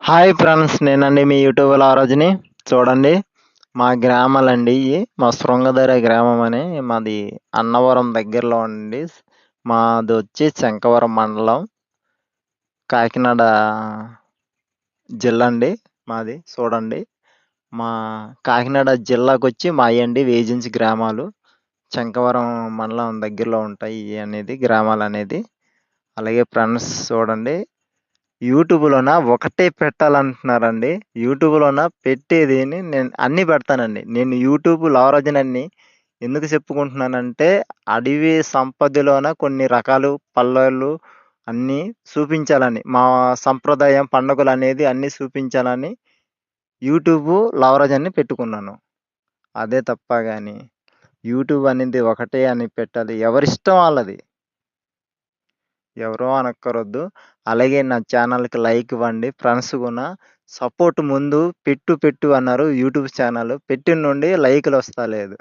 Hi friends, నేనండి మీ YouTube లారోజుని. చూడండి, మా గ్రామాలండి ఇయి. మా శృంగధర గ్రామం అని మాది అన్నవరం దగ్గరలో అండి. మాదొచ్చి శంఖవరం మండలం, కాకినాడ జిల్లా అండి మాది. చూడండి, మా కాకినాడ జిల్లాకొచ్చి మాయండి వేజించి గ్రామాలు. శంఖవరం మండలం దగ్గరలో ఉంటాయి ఇయి అనేది గ్రామాలనేది. అలాగే ఫ్రెండ్స్ చూడండి, యూట్యూబ్‌లోన ఒకటే పెట్టాలంటున్నారండి. యూట్యూబ్‌లోన పెట్టేదేని నేను అన్నీ పెడతానండి. నేను యూట్యూబ్ లావరాజునని ఎందుకు చెప్పుకుంటున్నానంటే, అడవి సంపదలోన కొన్ని రకాలు పల్లెలు అన్నీ చూపించాలని. మా సంప్రదాయం పండుగలనేది అన్నీ చూపించాలని యూట్యూబు లవరాజ్ అని పెట్టుకున్నాను. అదే తప్ప గాని యూట్యూబ్ అనేది ఒకటే అని పెట్టాలి. ఎవరిష్టం ఆళ్ళది. ఎవరో అనక్కరొద్దు. అలాగే నా ఛానల్‌కి లైక్ ఇవ్వండి. ఫ్రెండ్స్ గూనా సపోర్ట్ ముందు పెట్టు పెట్టు అన్నారు యూట్యూబ్ ఛానల్. పెట్టిన నుండి లైకులొస్తలేదు.